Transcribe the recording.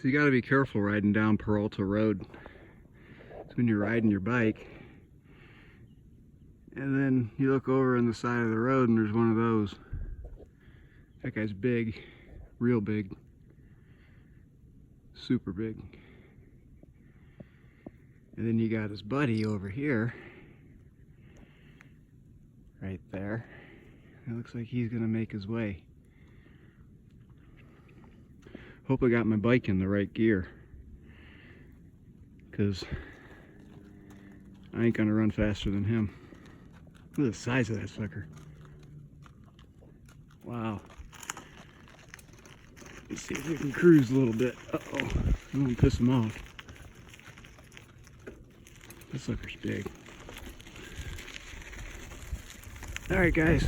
So you got to be careful riding down Peralta Road. It's when you're riding your bike and then you look over on the side of the road and there's one of those. That guy's big, real big, super big. And then you got his buddy over here, right there. It looks like he's gonna make his way. Hope I got my bike in the right gear, because I ain't gonna run faster than him. Look at the size of that sucker. Wow. Let's see if we can cruise a little bit. Uh-oh, I don't want to piss him off. That sucker's big. Alright guys,